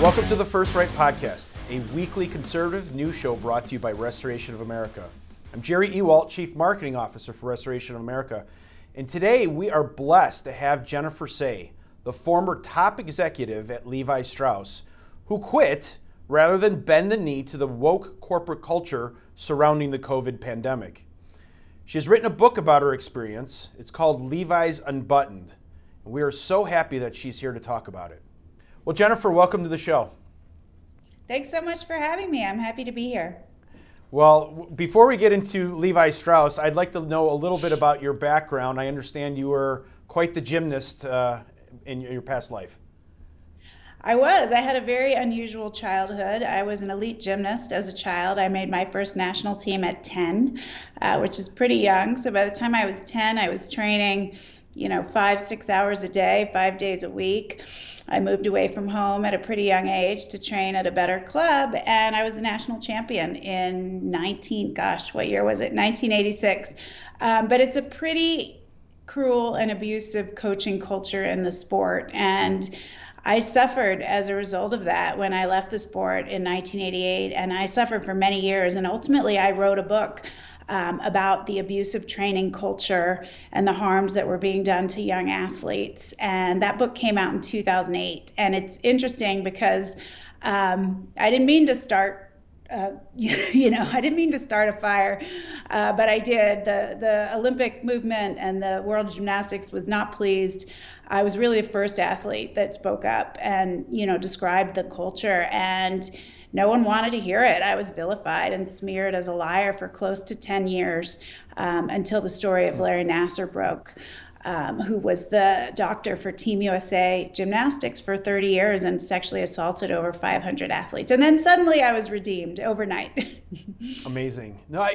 Welcome to the First Right Podcast, a weekly conservative news show brought to you by Restoration of America. I'm Jerry Ewalt, Chief Marketing Officer for Restoration of America, and today we are blessed to have Jennifer Sey, the former top executive at Levi Strauss, who quit rather than bend the knee to the woke corporate culture surrounding the COVID pandemic. She has written a book about her experience. It's called Levi's Unbuttoned, and we are so happy that she's here to talk about it. Well, Jennifer, welcome to the show. Thanks so much for having me. I'm happy to be here. Well, before we get into Levi Strauss, I'd like to know a little bit about your background. I understand you were quite the gymnast in your past life. I was. I had a very unusual childhood. I was an elite gymnast as a child. I made my first national team at 10, which is pretty young. So by the time I was 10, I was training, 5-6 hours a day, 5 days a week. I moved away from home at a pretty young age to train at a better club, and I was the national champion in 1986. But it's a pretty cruel and abusive coaching culture in the sport, and I suffered as a result of that when I left the sport in 1988, and I suffered for many years, and ultimately I wrote a book about the abusive training culture and the harms that were being done to young athletes. And that book came out in 2008. And it's interesting because I didn't mean to start, I didn't mean to start a fire, but I did. The Olympic movement and the world of gymnastics was not pleased. I was really the first athlete that spoke up and, described the culture, and no one wanted to hear it. I was vilified and smeared as a liar for close to 10 years until the story of Larry Nassar broke, who was the doctor for Team USA Gymnastics for 30 years and sexually assaulted over 500 athletes. And then suddenly I was redeemed overnight. Amazing. No,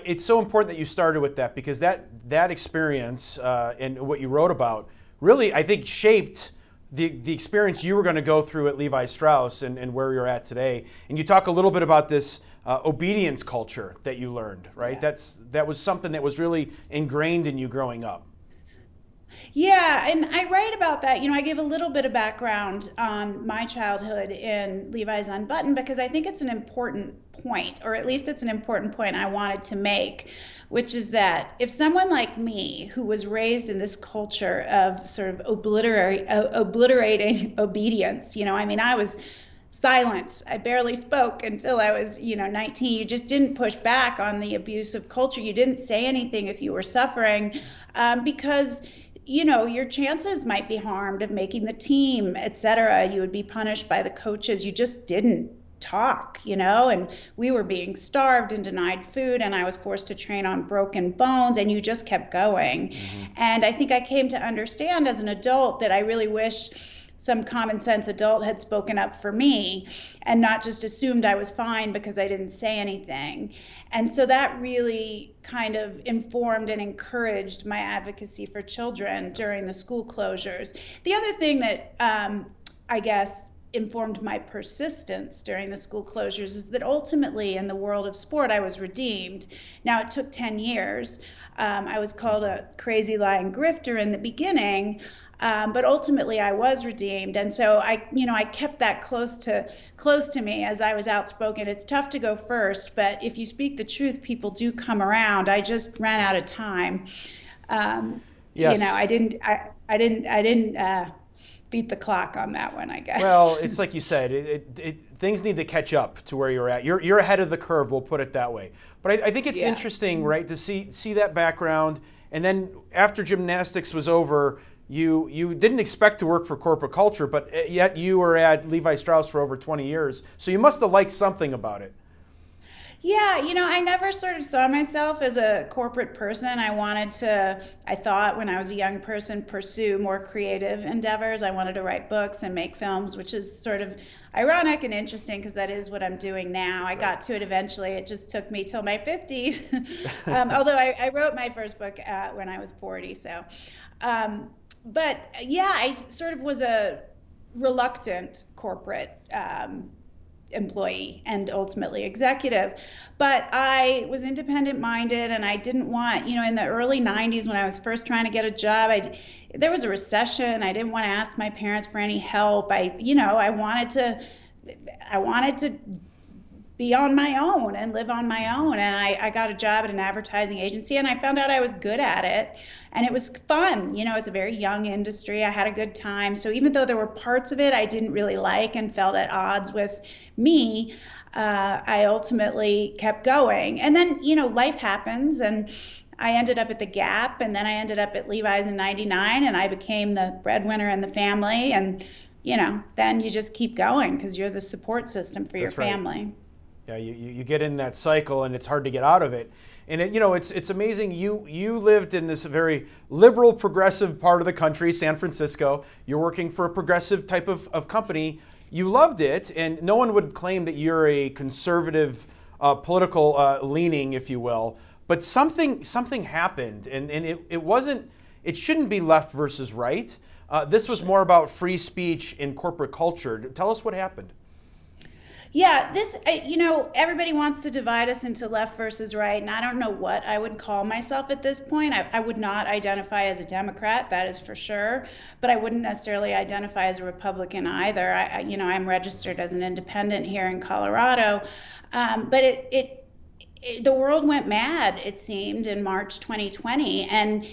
it's so important that you started with that, because that experience and what you wrote about really, I think, shaped the experience you were going to go through at Levi Strauss and where you're at today. And you talk a little bit about this obedience culture that you learned, right? Yeah. That was something that was really ingrained in you growing up. Yeah, and I write about that. I give a little bit of background on my childhood in Levi's Unbuttoned because I think it's an important point, or at least it's an important point I wanted to make, which is that if someone like me, who was raised in this culture of sort of obliterating obedience, I was silent. I barely spoke until I was, 19. You just didn't push back on the abusive culture. You didn't say anything if you were suffering because your chances might be harmed of making the team, et cetera. You would be punished by the coaches. You just didn't talk, and we were being starved and denied food, and I was forced to train on broken bones, and you just kept going. Mm-hmm. And I think I came to understand as an adult that I really wish some common sense adult had spoken up for me and not just assumed I was fine because I didn't say anything. And so that really kind of informed and encouraged my advocacy for children during the school closures. The other thing that I guess informed my persistence during the school closures is that ultimately in the world of sport I was redeemed. Now it took 10 years. I was called a crazy lying grifter in the beginning, but ultimately I was redeemed. And so I kept that close to me as I was outspoken. It's tough to go first, but if you speak the truth, people do come around. I just ran out of time. Yes. I didn't beat the clock on that one, I guess. Well, it's like you said, things need to catch up to where you're at. You're ahead of the curve, we'll put it that way. But I think it's interesting, right, to see that background. And then after gymnastics was over, you didn't expect to work for corporate culture, but yet you were at Levi Strauss for over 20 years. So you must have liked something about it. Yeah, I never sort of saw myself as a corporate person. I thought when I was a young person, pursue more creative endeavors. I wanted to write books and make films, which is sort of ironic and interesting because that is what I'm doing now. I got to it eventually. It just took me till my 50s, although I wrote my first book when I was 40. So, but yeah, I sort of was a reluctant corporate employee and ultimately executive. But I was independent minded and I didn't want, in the early 90s when I was first trying to get a job, there was a recession. I didn't want to ask my parents for any help. I wanted to I wanted to be on my own and live on my own. And I got a job at an advertising agency, and I found out I was good at it, and it was fun. It's a very young industry. I had a good time. So even though there were parts of it I didn't really like and felt at odds with me, I ultimately kept going. And then, life happens, and I ended up at the Gap, and then I ended up at Levi's in '99, and I became the breadwinner in the family. And, then you just keep going because you're the support system for your family. Yeah, you get in that cycle, and it's hard to get out of it. And it's amazing. You lived in this very liberal, progressive part of the country, San Francisco. You're working for a progressive type of company. You loved it, and no one would claim that you're a conservative political leaning, if you will. But something happened, and it shouldn't be left versus right. This was more about free speech in corporate culture. Tell us what happened. Yeah, everybody wants to divide us into left versus right, and I don't know what I would call myself at this point. I would not identify as a Democrat, that is for sure, but I wouldn't necessarily identify as a Republican either. I'm registered as an independent here in Colorado, but the world went mad, it seemed, in March 2020, and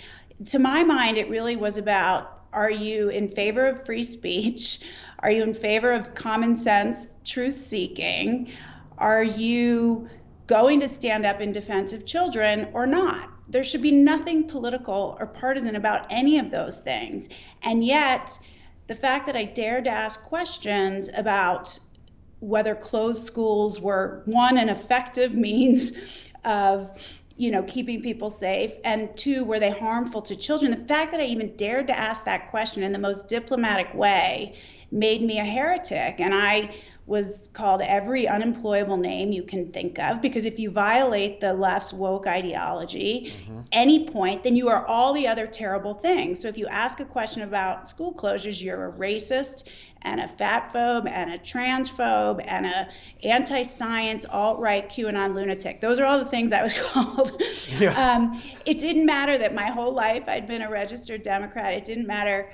to my mind, it really was about, are you in favor of free speech? Are you in favor of common sense, truth-seeking? Are you going to stand up in defense of children or not? There should be nothing political or partisan about any of those things. And yet, the fact that I dared to ask questions about whether closed schools were, one, an effective means of keeping people safe, and two, were they harmful to children? The fact that I even dared to ask that question in the most diplomatic way made me a heretic, and I was called every unemployable name you can think of, because if you violate the left's woke ideology, any point, then you are all the other terrible things. So if you ask a question about school closures, you're a racist and a fatphobe and a transphobe and a anti-science, alt-right, QAnon lunatic. Those are all the things I was called. Yeah. It didn't matter that my whole life I'd been a registered Democrat. It didn't matter.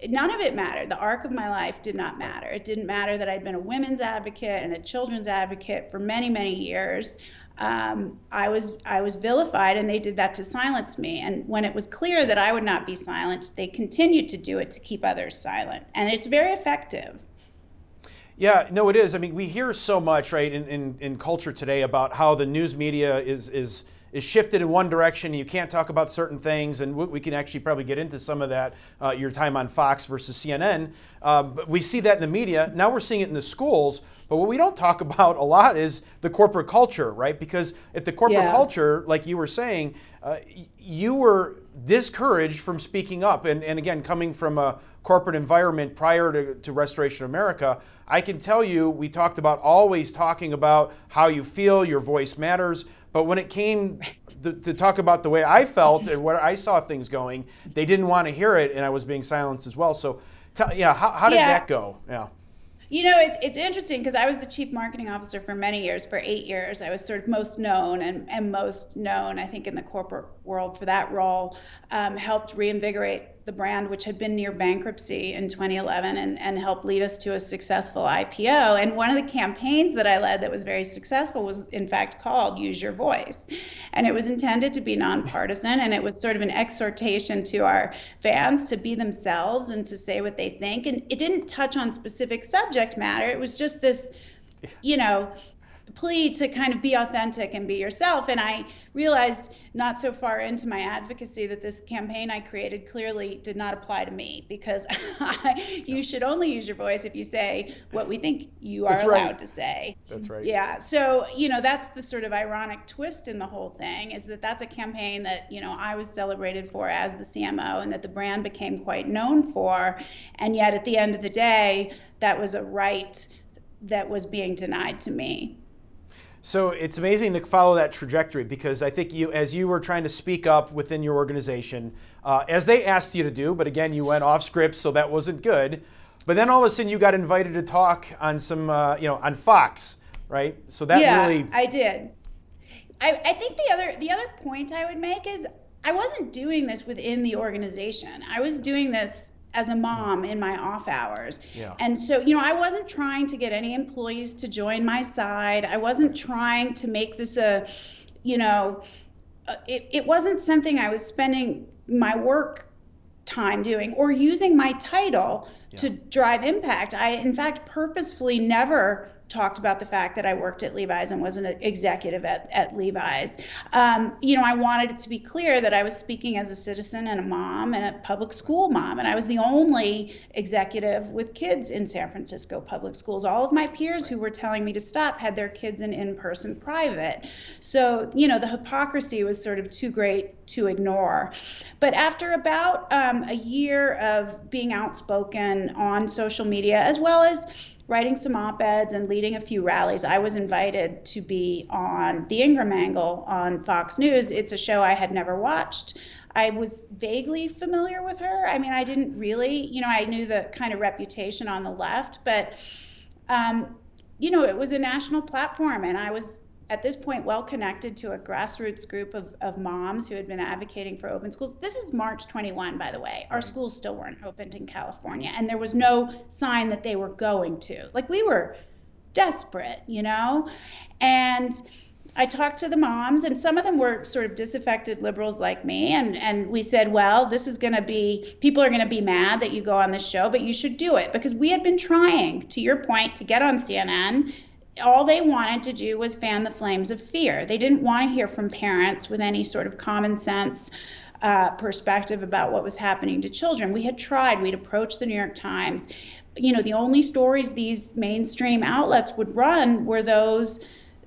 None of it mattered. The arc of my life did not matter. It didn't matter that I'd been a women's advocate and a children's advocate for many, many years. I was vilified, and they did that to silence me. And when it was clear that I would not be silenced, they continued to do it to keep others silent. And it's very effective. Yeah, no, it is. I mean, we hear so much, right, in culture today about how the news media is shifted in one direction. You can't talk about certain things, and we can actually probably get into some of that, your time on Fox versus CNN. But we see that in the media. Now we're seeing it in the schools. But what we don't talk about a lot is the corporate culture, right? Because at the corporate culture, like you were saying, you were discouraged from speaking up. And again, coming from a corporate environment prior to Restoration of America, I can tell you, we talked about always talking about how you feel, your voice matters. But when it came to talk about the way I felt and where I saw things going, they didn't want to hear it, and I was being silenced as well. So, how did that go? Yeah. It's interesting because I was the chief marketing officer for many years, for 8 years. I was sort of most known and most known, I think, in the corporate world for that role. Helped reinvigorate the brand, which had been near bankruptcy in 2011, and helped lead us to a successful IPO. And one of the campaigns that I led that was very successful was, in fact, called Use Your Voice. And it was intended to be nonpartisan, and it was sort of an exhortation to our fans to be themselves and to say what they think. And it didn't touch on specific subject matter. It was just this, plea to kind of be authentic and be yourself. And I realized not so far into my advocacy that this campaign I created clearly did not apply to me, because you should only use your voice if you say what we think you are allowed to say. That's right. Yeah. So, that's the sort of ironic twist in the whole thing, is that that's a campaign that, I was celebrated for as the CMO, and that the brand became quite known for. And yet at the end of the day, that was a right that was being denied to me. So it's amazing to follow that trajectory, because I think as you were trying to speak up within your organization, as they asked you to do, but again, you went off script, so that wasn't good. But then all of a sudden you got invited to talk on some, on Fox, right? So that really... I did. I think the other point I would make is I wasn't doing this within the organization. I was doing this as a mom in my off hours. Yeah. And so, I wasn't trying to get any employees to join my side. I wasn't trying to make this it wasn't something I was spending my work time doing or using my title to drive impact. I, in fact, purposefully never talked about the fact that I worked at Levi's and was an executive at Levi's. I wanted it to be clear that I was speaking as a citizen and a mom and a public school mom. And I was the only executive with kids in San Francisco public schools. All of my peers who were telling me to stop had their kids in-person private. So, the hypocrisy was sort of too great to ignore. But after about a year of being outspoken on social media, as well as writing some op-eds and leading a few rallies, I was invited to be on The Ingram Angle on Fox News. It's a show I had never watched. I was vaguely familiar with her. I mean, I didn't really, I knew the kind of reputation on the left, but, it was a national platform, and I was at this point well connected to a grassroots group of moms who had been advocating for open schools. This is March 21, by the way. Our schools still weren't opened in California, and there was no sign that they were going to. Like, we were desperate, And I talked to the moms, and some of them were sort of disaffected liberals like me, and we said, well, people are going to be mad that you go on this show, but you should do it, because we had been trying, to your point, to get on CNN. All they wanted to do was fan the flames of fear. They didn't want to hear from parents with any sort of common sense perspective about what was happening to children. We had tried. We'd approached the New York Times. The only stories these mainstream outlets would run were those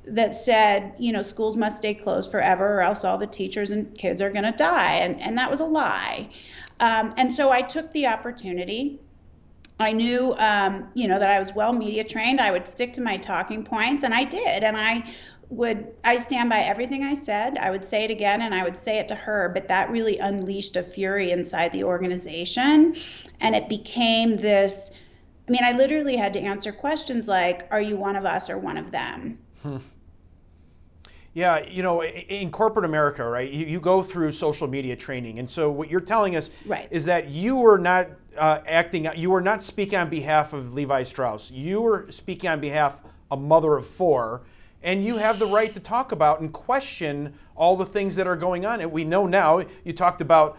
that said, schools must stay closed forever or else all the teachers and kids are going to die. And that was a lie. And so I took the opportunity. I knew, that I was well media trained. I would stick to my talking points, and I did. And I stand by everything I said. I would say it again, and I would say it to her, but that really unleashed a fury inside the organization. And it became this, I literally had to answer questions like, are you one of us or one of them? Yeah, in corporate America, right, you go through social media training. And so what you're telling us is that you were not you were not speaking on behalf of Levi Strauss. You were speaking on behalf of a mother of four, and you have the right to talk about and question all the things that are going on. And we know now, you talked about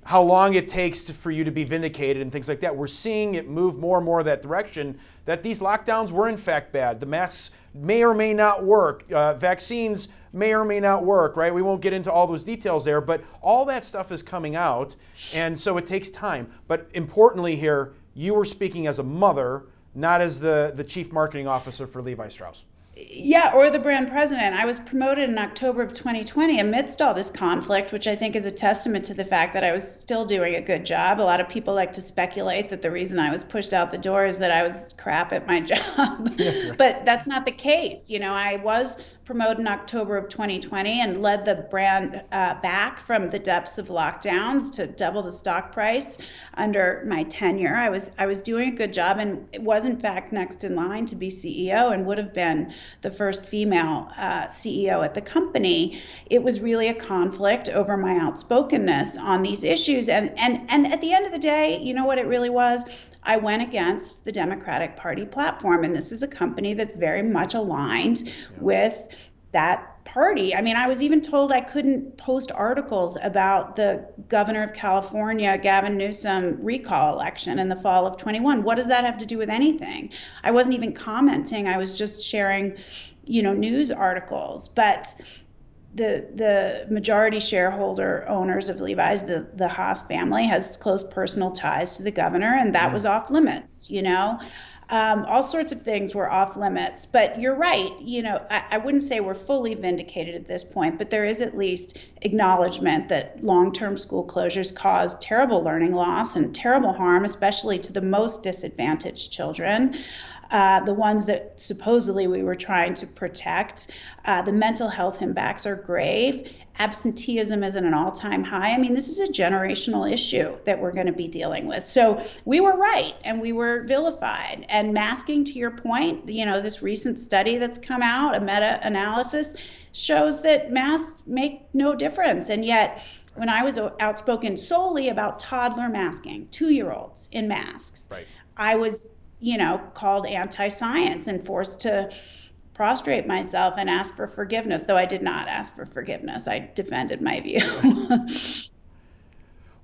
how long it takes for you to be vindicated and things like that. We're seeing it move more and more that direction, that these lockdowns were in fact bad. The masks may or may not work. Vaccines may or may not work, right? We won't get into all those details there, but all that stuff is coming out, and so it takes time. But importantly here, you were speaking as a mother, not as the chief marketing officer for Levi Strauss. Yeah, or the brand president. I was promoted in October of 2020 amidst all this conflict, which I think is a testament to the fact that I was still doing a good job. A lot of people like to speculate that the reason I was pushed out the door is that I was crap at my job. That's right. But that's not the case. I was promoted in October of 2020 and led the brand back from the depths of lockdowns to double the stock price under my tenure. I was doing a good job, and it was in fact next in line to be CEO and would have been the first female CEO at the company. It was really a conflict over my outspokenness on these issues. And at the end of the day, you know what it really was? I went against the Democratic Party platform, and this is a company that's very much aligned with that party. I was even told I couldn't post articles about the governor of California, Gavin Newsom, recall election in the fall of 21. What does that have to do with anything? I wasn't even commenting. I was just sharing, news articles. But the majority shareholder owners of Levi's, the Haas family, has close personal ties to the governor, and that was off limits, all sorts of things were off limits. But you're right, I wouldn't say we're fully vindicated at this point, but there is at least acknowledgement that long-term school closures cause terrible learning loss and terrible harm, especially to the most disadvantaged children. The ones that supposedly we were trying to protect. The mental health impacts are grave. Absenteeism is at an all-time high. This is a generational issue that we're going to be dealing with. So we were right, and we were vilified. And masking, to your point, this recent study that's come out, a meta-analysis, shows that masks make no difference. And yet when I was outspoken solely about toddler masking, 2-year-olds in masks, Right. I was, called anti-science and forced to prostrate myself and ask for forgiveness, though I did not ask for forgiveness. I defended my view.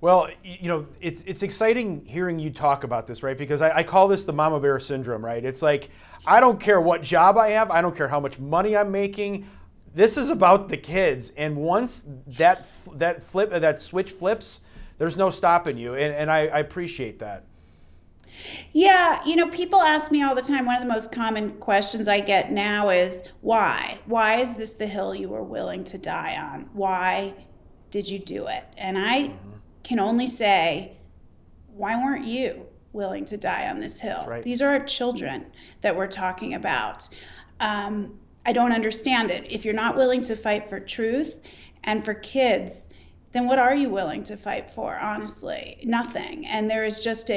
Well, it's exciting hearing you talk about this, right? Because I call this the mama bear syndrome, right? It's like, I don't care what job I have. I don't care how much money I'm making. This is about the kids. And once that switch flips, there's no stopping you. And I appreciate that. Yeah, people ask me all the time. One of the most common questions I get now is why? Why is this the hill you were willing to die on? Why did you do it? And I can only say, why weren't you willing to die on this hill? Right. These are our children that we're talking about. I don't understand it. If you're not willing to fight for truth and for kids, then what are you willing to fight for? Honestly, nothing. And there is just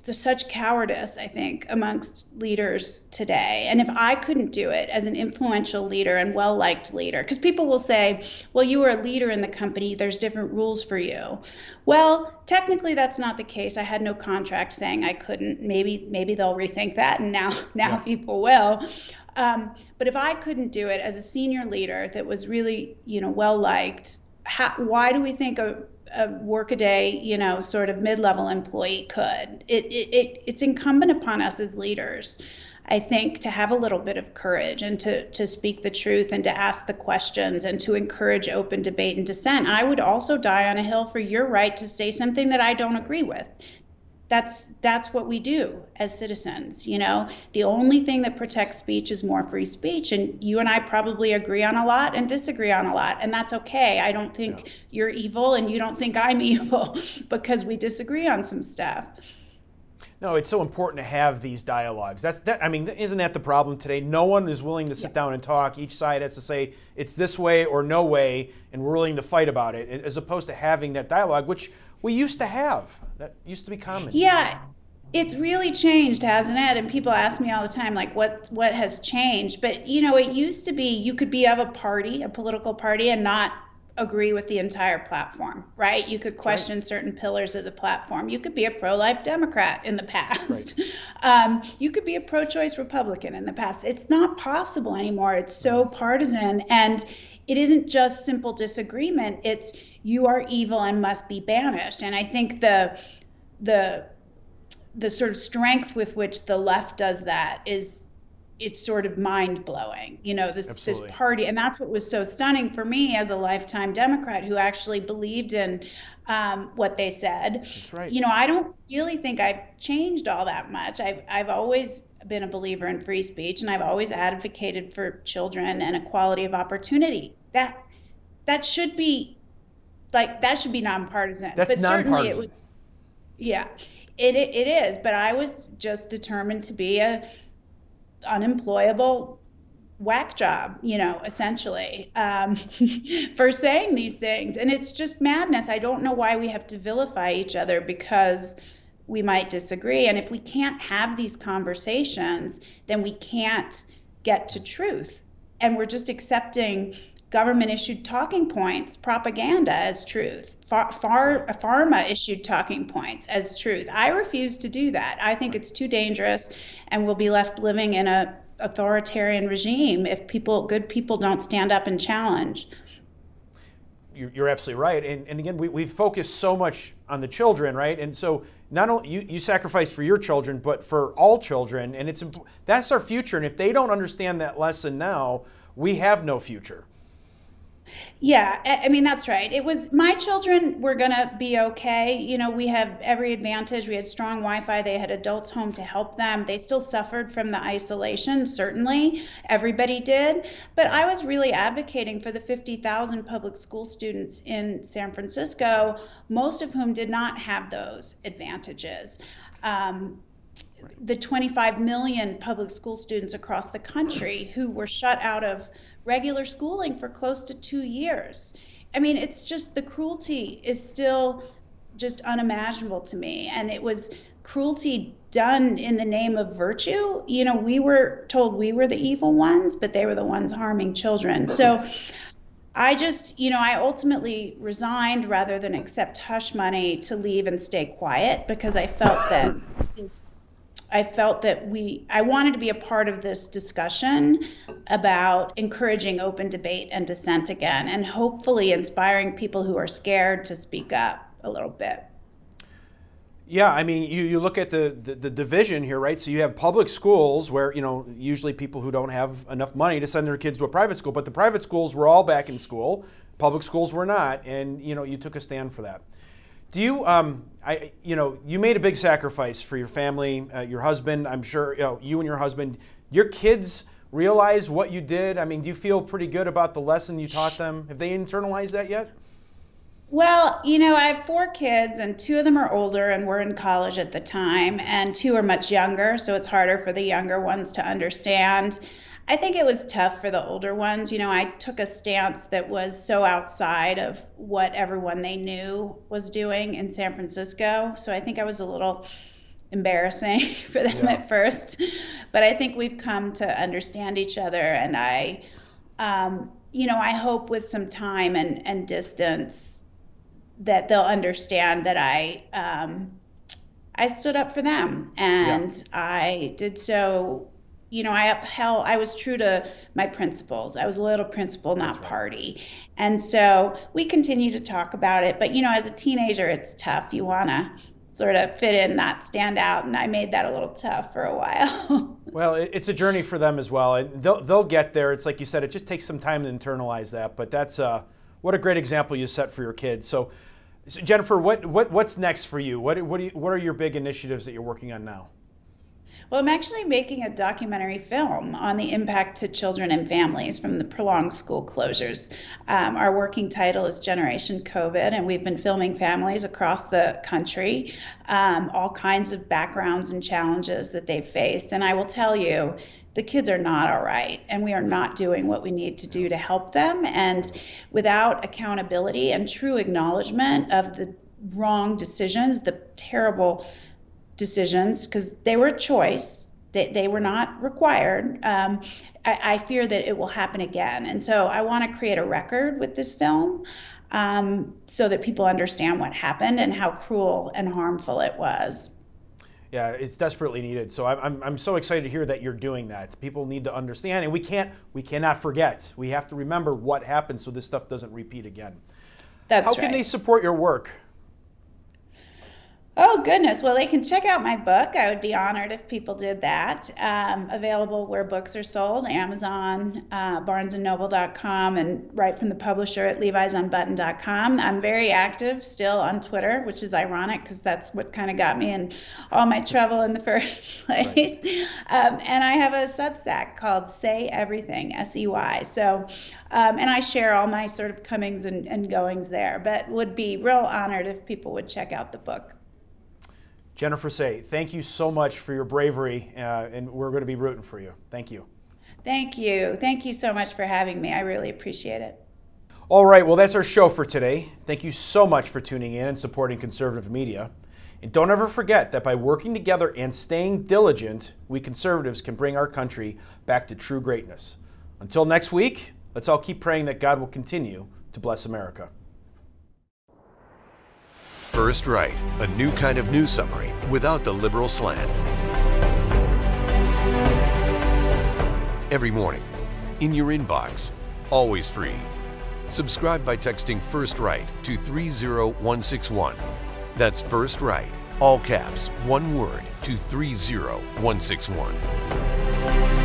there's such cowardice, I think, amongst leaders today. And if I couldn't do it as an influential leader and well-liked leader, because people will say, well, you were a leader in the company, there's different rules for you. Well, technically that's not the case. I had no contract saying I couldn't. Maybe they'll rethink that, and now people will. But if I couldn't do it as a senior leader that was really, well-liked, why do we think a workaday, sort of mid-level employee could? It's incumbent upon us as leaders, I think, to have a little bit of courage and to speak the truth and to ask the questions and to encourage open debate and dissent. I would also die on a hill for your right to say something that I don't agree with. That's what we do as citizens. The only thing that protects speech is more free speech, and you and I probably agree on a lot and disagree on a lot, and that's okay. I don't think you're evil and you don't think I'm evil because we disagree on some stuff. No, it's so important to have these dialogues. Isn't that the problem today? No one is willing to sit down and talk. Each side has to say it's this way or no way, and we're willing to fight about it, as opposed to having that dialogue, which we used to have. That used to be common. Yeah, it's really changed, hasn't it? And people ask me all the time, like, what has changed? But, it used to be you could be of a political party, and not agree with the entire platform, right? You could question certain pillars of the platform. You could be a pro-life Democrat in the past. Right. You could be a pro-choice Republican in the past. It's not possible anymore. It's so partisan, and it isn't just simple disagreement. It's you are evil and must be banished. And I think the sort of strength with which the left does that it's sort of mind-blowing, this party. And that's what was so stunning for me as a lifetime Democrat who actually believed in what they said. That's right. I don't really think I've changed all that much. I've always been a believer in free speech, and I've always advocated for children and equality of opportunity. That should be nonpartisan. That's but nonpartisan. Certainly it was, it is. But I was just determined to be a unemployable whack job, essentially, for saying these things. And it's just madness. I don't know why we have to vilify each other because we might disagree. And if we can't have these conversations, then we can't get to truth. And we're just accepting government-issued talking points, propaganda as truth, pharma-issued talking points as truth. I refuse to do that. I think it's too dangerous, and we'll be left living in an authoritarian regime if good people don't stand up and challenge. You're absolutely right. And again, we focus so much on the children, right? And so not only you sacrifice for your children, but for all children, and that's our future. And if they don't understand that lesson now, we have no future. Yeah, that's right. It was my children were going to be okay. We have every advantage. We had strong Wi-Fi. They had adults home to help them. They still suffered from the isolation, certainly. Everybody did. But I was really advocating for the 50,000 public school students in San Francisco, most of whom did not have those advantages. The 25 million public school students across the country who were shut out of regular schooling for close to 2 years. It's just, the cruelty is still just unimaginable to me. And it was cruelty done in the name of virtue. We were told we were the evil ones, but they were the ones harming children. So I just, I ultimately resigned rather than accept hush money to leave and stay quiet because this, I felt that I wanted to be a part of this discussion about encouraging open debate and dissent again, and hopefully inspiring people who are scared to speak up a little bit. Yeah, I mean, you look at the division here, right? So you have public schools where, usually people who don't have enough money to send their kids to a private school, but the private schools were all back in school. Public schools were not, and, you took a stand for that. Do you, you made a big sacrifice for your family, your husband. I'm sure, you and your husband, your kids realize what you did. I mean, do you feel pretty good about the lesson you taught them? Have they internalized that yet? Well, I have 4 kids, and 2 of them are older and were in college at the time, and 2 are much younger, so it's harder for the younger ones to understand. I think it was tough for the older ones. I took a stance that was so outside of what everyone they knew was doing in San Francisco, so I think I was a little embarrassing for them at first. But I think we've come to understand each other, and I hope with some time and distance that they'll understand that I stood up for them, and I did so. I was true to my principles. I was a little principle, not party. And so we continue to talk about it. But, as a teenager, it's tough. You want to sort of fit in, not stand out. And I made that a little tough for a while. Well, it's a journey for them as well. And they'll get there. It's like you said, it just takes some time to internalize that. But that's what a great example you set for your kids. So Jennifer, what's next for you? What are your big initiatives that you're working on now? Well, I'm actually making a documentary film on the impact to children and families from the prolonged school closures. Our working title is Generation COVID, and we've been filming families across the country, all kinds of backgrounds and challenges that they've faced. And I will tell you, the kids are not all right, and we are not doing what we need to do to help them. And without accountability and true acknowledgement of the wrong decisions, the terrible decisions, because they were a choice, they were not required, I fear that it will happen again. And so I want to create a record with this film so that people understand what happened and how cruel and harmful it was. Yeah, it's desperately needed. So I'm so excited to hear that you're doing that. People need to understand, and we cannot forget. We have to remember what happened so this stuff doesn't repeat again. That's right. How can they support your work? Oh, goodness. Well, they can check out my book. I would be honored if people did that. Available where books are sold, Amazon, barnesandnoble.com, and right from the publisher at levisunbuttoned.com. I'm very active still on Twitter, which is ironic because that's what kind of got me in all my trouble in the first place. Right. And I have a Substack called Say Everything, SEY. So, and I share all my sort of comings and goings there, but would be real honored if people would check out the book. Jennifer Sey, thank you so much for your bravery, and we're going to be rooting for you. Thank you. Thank you. Thank you so much for having me. I really appreciate it. All right, well, that's our show for today. Thank you so much for tuning in and supporting conservative media. And don't ever forget that by working together and staying diligent, we conservatives can bring our country back to true greatness. Until next week, let's all keep praying that God will continue to bless America. First Right, a new kind of news summary without the liberal slant. Every morning, in your inbox, always free. Subscribe by texting First Right to 30161. That's First Right, all caps, one word, to 30161.